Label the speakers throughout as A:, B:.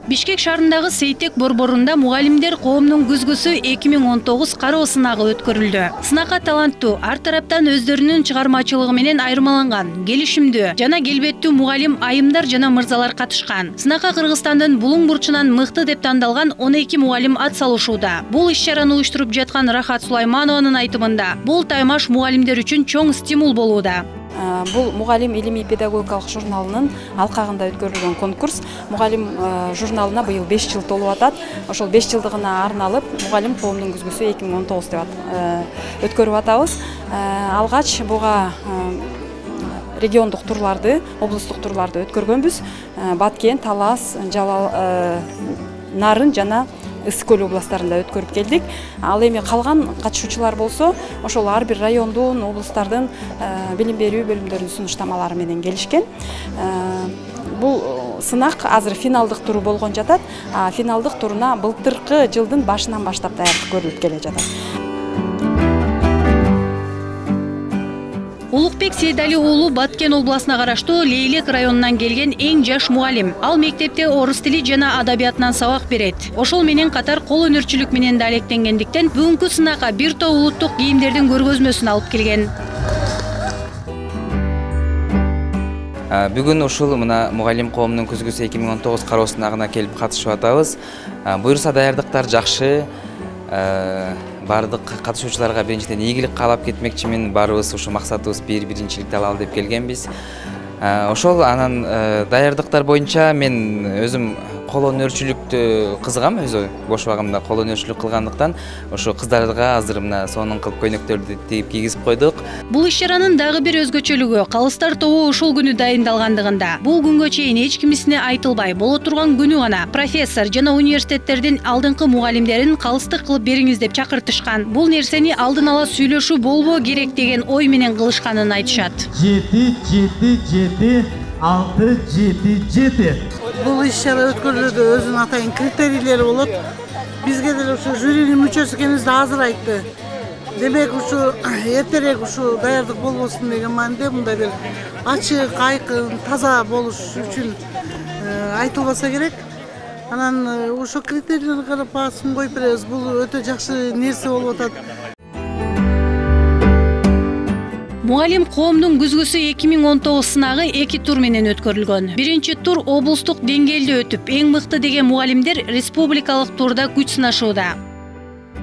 A: Бишкек шаарындагы Сейтек борборунда мугалимдер коомдун күзгүсү 2019 кароо сынагы өткөрүлдү. Сынакка таланттуу, ар тараптан өздөрүнүн чыгармачылыгы менен айырмаланган, келишимдүү жана келбеттүү мугалим айымдар жана мырзалар катышкан. Сынакка Кыргызстандын булуң бурчунан мыкты деп тандалган 12 мугалим ат салышууда. Бул иш-чараны уюштуруп жаткан Рахат Сулайманованын айтымында, бул таймаш мугалимдер үчүн чоң стимул болууда.
B: Бул мугалим илимий педагогикалык журналынын алкагында өткөрүлгөн конкурс. Мугалим журналына быйыл 5 жыл толуп атат. Ошол 5 жылдыгына арналып мугалим коомдун күзгүсү 2019 деп өткөрүп атабыз. Алгач буга региондук турларды, облустук турларды өткөргөнбүз. Баткен, Талас, Нарын жана Ысык Көл областарында өткөрүп келдик. Ал эми калган катышуучулар болсо, ошол ар бир райондун, облустардын билим берүү бөлүмдөрүнүн сунуштамалары менен келишкен. Бул сынак азыр финалдык туру болгон жатат. Финалдык туруна былтыркы жылдын башынан баштап даярдык көрүлүп келе жатат.
A: Улукбек Сейдали уулу Баткен областына караштуу Лейлек районунан келген эң жаш мугалим. Ал мектепте орус тили жана адабиятынан сабак берет. Ошол менен катар кол өнөрчүлүк менен да алектенгендиктен бүгүнкү сынакка бир топ улуттук кийимдердин көргөзмөсүн алып келген.
C: Бүгүн ушул мына мугалим коомдун күзгүсү 2019 кароо сынагына келип катышып атабыз. Буюрса даярдыктар жакшы. Бардык катышуучуларга биринчиден ийгилик каалап кетмекчимин. Баарыбыз ушу максатыбыз биринчиликти алалы деп келгенбиз. Ошол анан даярдыктар боюнча мен өзүм кол өнөрчүлүктү кызыгам, өзү бош убагымда кол өнөрчүлүк кылгандыктан ошо кыздарга азыр мына сонун кылып көйнөктөрдү тигип кийгизип койдук.
A: Бул иш-чаранын дагы бир өзгөчөлүгү калыстар тобу ушул күнү дайындалгандыгында. Бул күнгө чейин эч кимисине айтылбай боло турган күнү гана профессор жана университеттердин алдыңкы мугалимдерин калыстык кылып бериңиз деп чакыртышкан. Бул нерсени алдын ала сүйлөшүү болбоо керек деген ой менен кылышканын айтышат.
D: 7-7-7-6-7-7. Бул иш-чара өткөрүлүүдө өзүнүн атайын критерийлери болот. Бизге деле ушу жюринин мүчөсү экенибизди азыр айтты. Демек ушу эртерээк ушу даярдык болбосун деген мааниде мындай бир ачык, айкын, таза болуш үчүн айтылбаса керек. Анан ошо критерийлерге карап баасын коюп беребиз. Бул өтө жакшы нерсе болуп атат.
A: Мугалим коомдун күзгүсү 2019 сынагы 2 тур менен өткөрүлгөн. Биринчи тур облустук деңгээлде өтүп, эң мыкты деген мугалимдер республикалык турда күч сынашууда.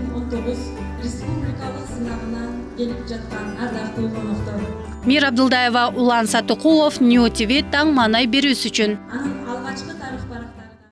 E: 19 республикалык сынагына келип жаткан ардактуу коноктор.
A: Мир Абдылдаева, Улан Сатыкулов, Нью ТВ таң маанай берүүсү үчүн.